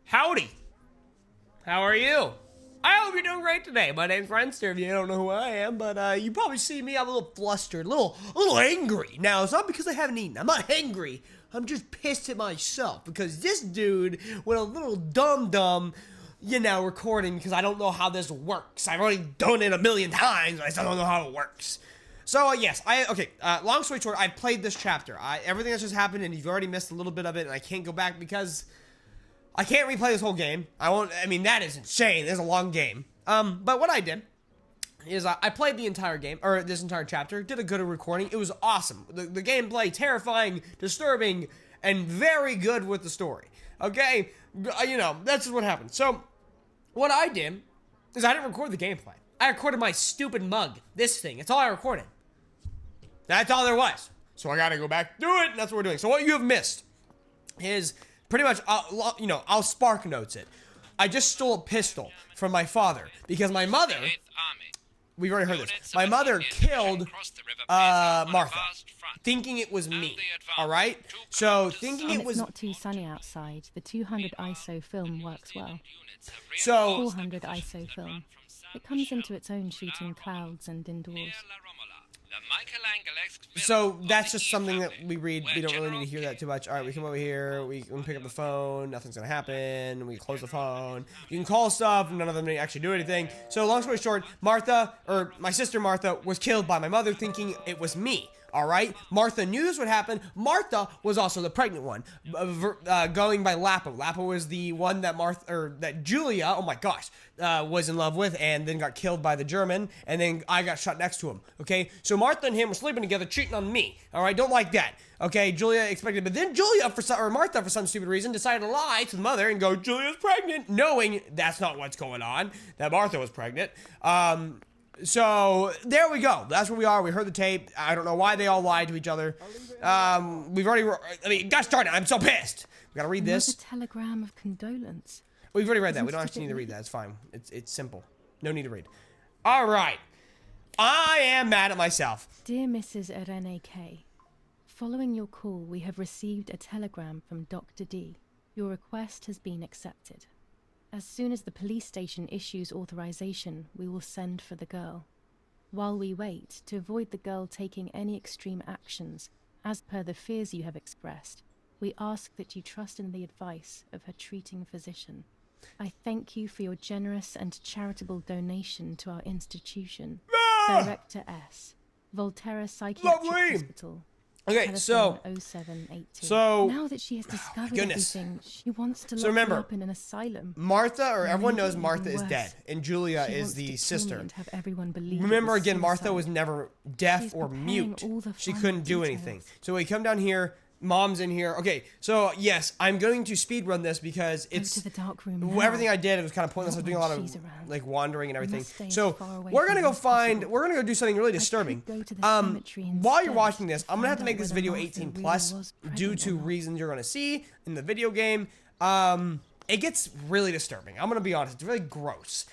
Howdy. How are you? I hope you're doing great today. My name's Friendster, if you don't know who I am, but you probably see me, I'm a little flustered, a little angry. Now, it's not because I haven't eaten. I'm not angry. I'm just pissed at myself because this dude went a little dumb, recording because I don't know how this works. I've already done it a million times, but I still don't know how it works. So, yes, long story short, I played this chapter. Everything that's just happened, and you've already missed a little bit of it, and I can't go back because I can't replay this whole game. That is insane. There's a long game. But what I did is I played the entire game, or this entire chapter, did a good recording. It was awesome. The gameplay, terrifying, disturbing, and very good with the story. Okay? That's just what happened. So, what I did is I didn't record the gameplay. I recorded my stupid mug. This thing. It's all I recorded. That's all there was. So I gotta go back, do it, and that's what we're doing. So what you have missed is pretty much, I'll spark notes it. I just stole a pistol from my father because my mother, we've already heard this, my mother killed Martha, thinking it was me, alright? So, thinking it was... It's not too sunny outside. The 200 ISO film works well. So... 400 ISO film. It comes into its own shooting clouds and indoors. So that's just something that we read. We don't really need to hear that too much. All right, we come over here. We can pick up the phone. Nothing's gonna happen. We close the phone. You can call stuff. None of them actually do anything. So long story short, my sister Martha, was killed by my mother, thinking it was me. All right, Martha knew this would happen. Martha was also the pregnant one, going by Lappa. Lappa was the one that Julia, oh my gosh, was in love with, and then got killed by the German, and then I got shot next to him. Okay, so Martha and him were sleeping together, cheating on me. All right, don't like that. Okay, Julia expected, but then Martha, for some stupid reason, decided to lie to the mother and go, Julia's pregnant, knowing that's not what's going on. That Martha was pregnant. So, there we go. That's where we are. We heard the tape. I don't know why they all lied to each other. It got started. I'm so pissed. We gotta read this. Another telegram of condolence. We've already read that. We don't actually need to read that. It's fine. It's simple. No need to read. All right. I am mad at myself. Dear Mrs. Irene K., following your call, we have received a telegram from Dr. D. Your request has been accepted. As soon as the police station issues authorization, we will send for the girl. While we wait, to avoid the girl taking any extreme actions, as per the fears you have expressed, we ask that you trust in the advice of her treating physician. I thank you for your generous and charitable donation to our institution. Director S. Volterra Psychiatric Hospital. Okay, so, 0782. so now that she has discovered everything, she wants to lock remember, her up in an asylum. Martha, or everyone knows Martha is dead, and Julia is the sister. Have everyone believe remember again, Martha was never deaf or mute. She couldn't do anything. So we come down here. Mom's in here. Okay, so yes, I'm going to speedrun this because it's to the dark room everything I did. It was kind of pointless. I was doing a lot of like wandering and everything. So we're gonna go do something really disturbing. While you're watching this, I'm gonna have to make this video 18 plus due to reasons you're gonna see in the video game. It gets really disturbing. I'm gonna be honest. It's really gross.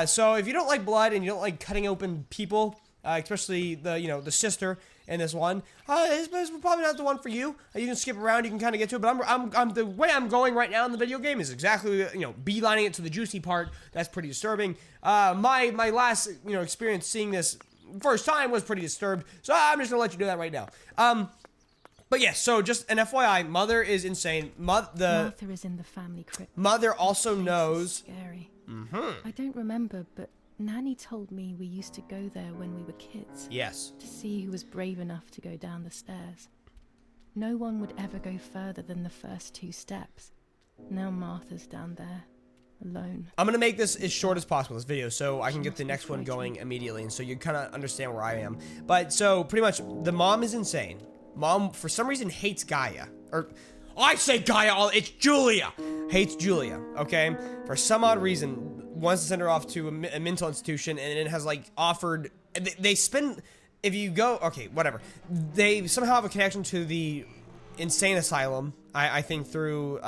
So if you don't like blood and you don't like cutting open people, especially the sister in this one, it's probably not the one for you. You can skip around, you can kind of get to it, but I'm the way I'm going right now in the video game is exactly, beelining it to the juicy part. That's pretty disturbing. My last, experience seeing this first time was pretty disturbed, so I'm just gonna let you do that right now. But yes, so just an FYI, Mother is insane. Martha is in the family crypt. Mother also knows. Scary. I don't remember, but Nanny told me we used to go there when we were kids. Yes. To see who was brave enough to go down the stairs. No one would ever go further than the first 2 steps. Now Martha's down there, alone. I'm gonna make this as short as possible, this video, so I can get the next one going immediately, and so you kind of understand where I am. But, so, pretty much, the mom is insane. Mom, for some reason, hates Gaia. Or, I say Gaia, it's Julia! Hates Julia, okay? For some odd reason, wants to send her off to a mental institution, and it has, like, offered... They spend... If you go... Okay, whatever. They somehow have a connection to the insane asylum, I think, through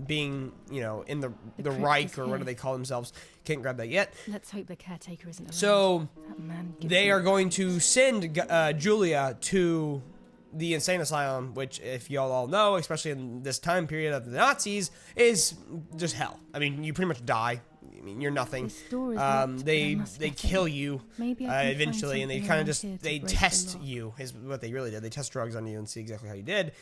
being, in the Reich, or what do they call themselves. Can't grab that yet. Let's hope the caretaker isn't around. So, they are going to send Julia to the insane asylum, which, if y'all all know, especially in this time period of the Nazis, is just hell. I mean, you pretty much die. I mean, you're nothing. They kill you eventually, and they kind of just test you is what they really did. They test drugs on you and see exactly how you did.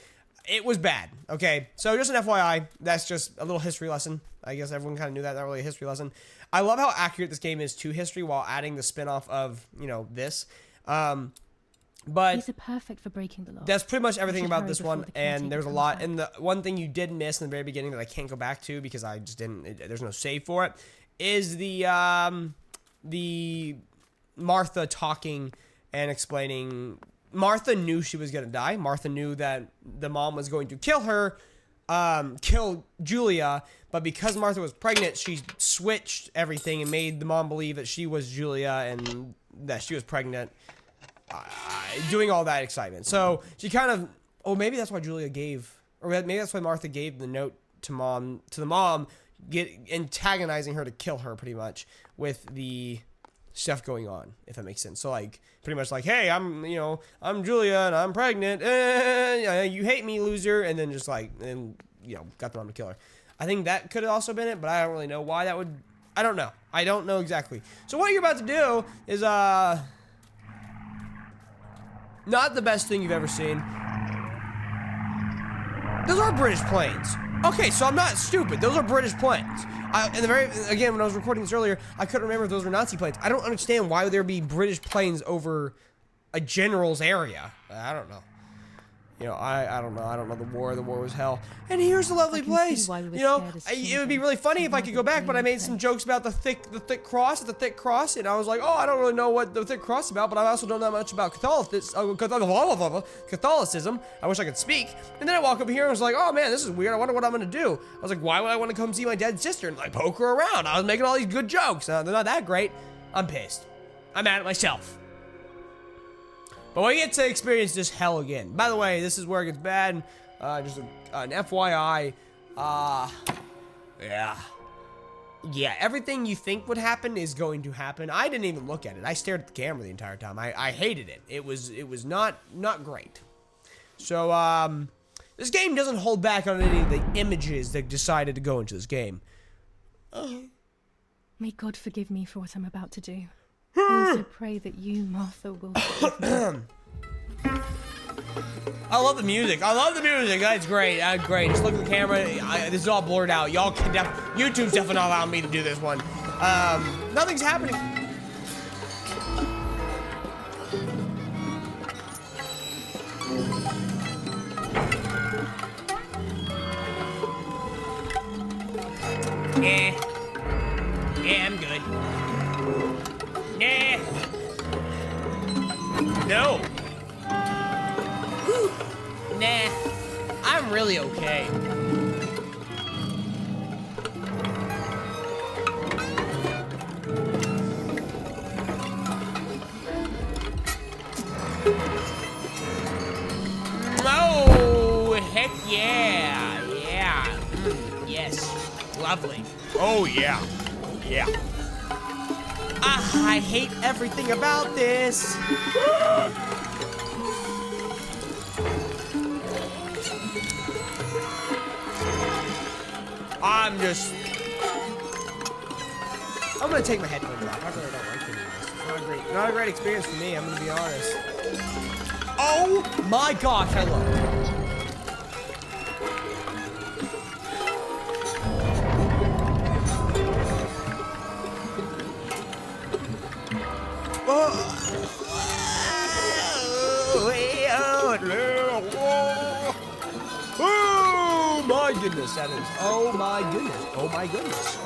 It was bad. Okay, so just an FYI, that's just a little history lesson. I guess everyone kind of knew that. Not really a history lesson. I love how accurate this game is to history while adding the spinoff of, you know, this. But these are perfect for breaking the law. That's pretty much everything about this one, and there's a lot. Back. And the one thing you did miss in the very beginning that I can't go back to because I just didn't. There's no save for it. Is the Martha talking and explaining. Martha knew she was gonna die. Martha knew that the mom was going to kill her, kill Julia. But because Martha was pregnant, she switched everything and made the mom believe that she was Julia and that she was pregnant. Doing all that excitement. So she kind of, maybe that's why Julia gave, or maybe that's why Martha gave the note to the mom, antagonizing her to kill her pretty much with the stuff going on, if that makes sense. So like, pretty much like, hey, I'm Julia and I'm pregnant. You hate me, loser. And then just like, got the mom to kill her. I think that could have also been it, but I don't really know why that would, I don't know. I don't know exactly. So what you're about to do is, not the best thing you've ever seen. Those are British planes. Okay, so I'm not stupid. Those are British planes. Again, when I was recording this earlier, I couldn't remember if those were Nazi planes. I don't understand why would there be British planes over a general's area. I don't know. I don't know. I don't know the war. The war was hell. And here's a lovely place. It would be really funny if I could go back, but I made some jokes about the thick cross, and I was like, oh, I don't really know what the thick cross is about, but I also don't know much about Catholicism. I wish I could speak. And then I walk up here and I was like, oh man, this is weird. I wonder what I'm gonna do. I was like, why would I want to come see my dead sister and like poke her around? I was making all these good jokes. They're not that great. I'm pissed. I'm mad at myself. But we get to experience this hell again. By the way, this is where it gets bad. Just an FYI. Yeah, everything you think would happen is going to happen. I didn't even look at it. I stared at the camera the entire time. I hated it. It was not great. So, this game doesn't hold back on any of the images that decided to go into this game. May God forgive me for what I'm about to do. I also pray that you, Martha, will forgive me. I love the music. That's great. Great. Just look at the camera. This is all blurred out. Y'all can YouTube's definitely not allowing me to do this one. Nothing's happening. Yeah, I'm good. Nah. No. Whew. Nah. I'm really okay. Oh, heck yeah. Yeah. Yes. Lovely. Oh, yeah. Yeah. I hate everything about this. I'm gonna take my headphones off. I really don't like doing this. It's not a great experience for me, I'm gonna be honest. Oh my gosh, I love it. Oh my goodness, that is. Oh my goodness. Oh my goodness.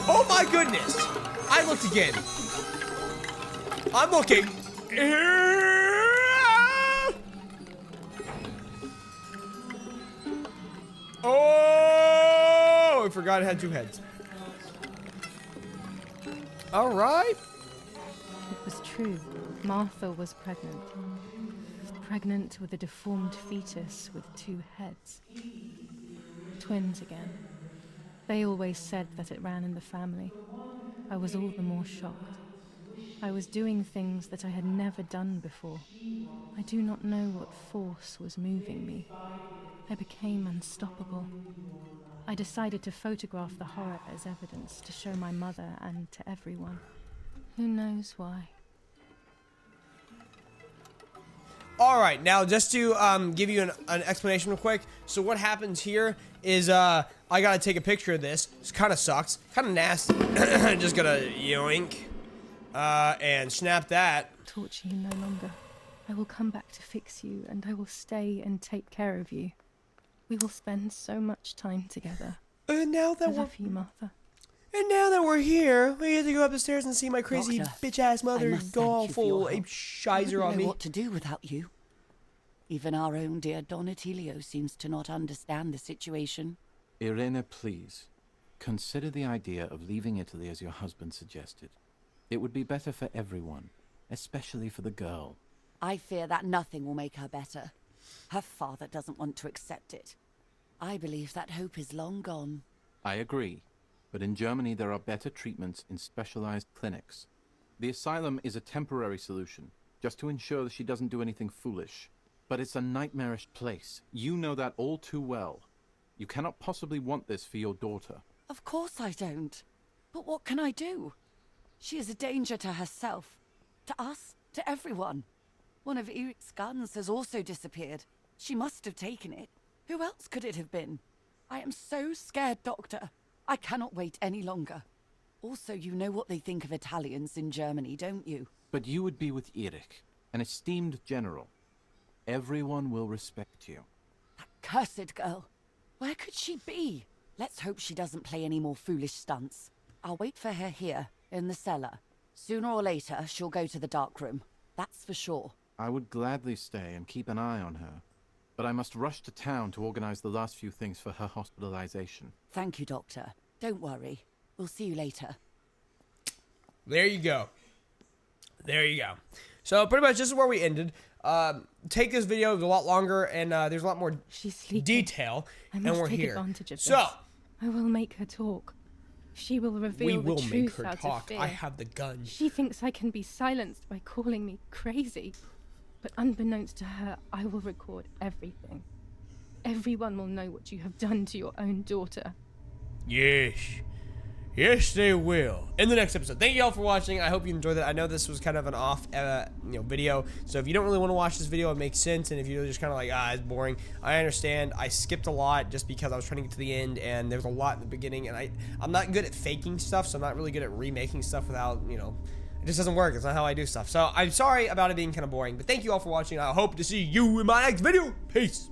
Oh my goodness. I looked again. I'm looking. Oh, I forgot it had two heads. All right. It was true. Martha was pregnant. Pregnant with a deformed fetus with two heads. Twins again. They always said that it ran in the family. I was all the more shocked. I was doing things that I had never done before. I do not know what force was moving me. I became unstoppable. I decided to photograph the horror as evidence to show my mother and to everyone. Who knows why? All right, now just to give you an explanation real quick. So what happens here is I gotta take a picture of this. This kind of sucks, kind of nasty. Just gonna yoink and snap that. Torture you no longer. I will come back to fix you, and I will stay and take care of you. We will spend so much time together. And now that I love you, Martha. And now that we're here, we get to go up the stairs and see my crazy Doctor, bitch-ass mother I must go thank all you for full your ape help. shizer I on don't me. know what to do without you. Even our own dear Donatello seems to not understand the situation. Irene, please. Consider the idea of leaving Italy as your husband suggested. It would be better for everyone, especially for the girl. I fear that nothing will make her better. Her father doesn't want to accept it. I believe that hope is long gone. I agree, but in Germany there are better treatments in specialized clinics. The asylum is a temporary solution, just to ensure that she doesn't do anything foolish. But it's a nightmarish place. You know that all too well. You cannot possibly want this for your daughter. Of course I don't. But what can I do? She is a danger to herself, to us, to everyone. One of Eric's guns has also disappeared. She must have taken it. Who else could it have been? I am so scared, Doctor. I cannot wait any longer. Also, you know what they think of Italians in Germany, don't you? But you would be with Eric, an esteemed general. Everyone will respect you. That cursed girl. Where could she be? Let's hope she doesn't play any more foolish stunts. I'll wait for her here, in the cellar. Sooner or later, she'll go to the dark room. That's for sure. I would gladly stay and keep an eye on her. But I must rush to town to organize the last few things for her hospitalization. Thank you, Doctor. Don't worry. We'll see you later. There you go. There you go. So pretty much this is where we ended. Take this video, it's a lot longer, and there's a lot more She's sleeping. detail, I and must we're take here. advantage of So this. I will make her talk. She will reveal we the will truth make her out of talk. fear. I have the gun. She thinks I can be silenced by calling me crazy. But unbeknownst to her, I will record everything. Everyone will know what you have done to your own daughter. Yes. Yes, they will. In the next episode. Thank you all for watching. I hope you enjoyed it. I know this was kind of an off, video. So if you don't really want to watch this video, it makes sense. And if you're just kind of like, it's boring, I understand. I skipped a lot just because I was trying to get to the end, and there's a lot in the beginning. And I'm not good at faking stuff, so I'm not really good at remaking stuff without, it just doesn't work. It's not how I do stuff. So I'm sorry about it being kind of boring. But thank you all for watching. I hope to see you in my next video. Peace.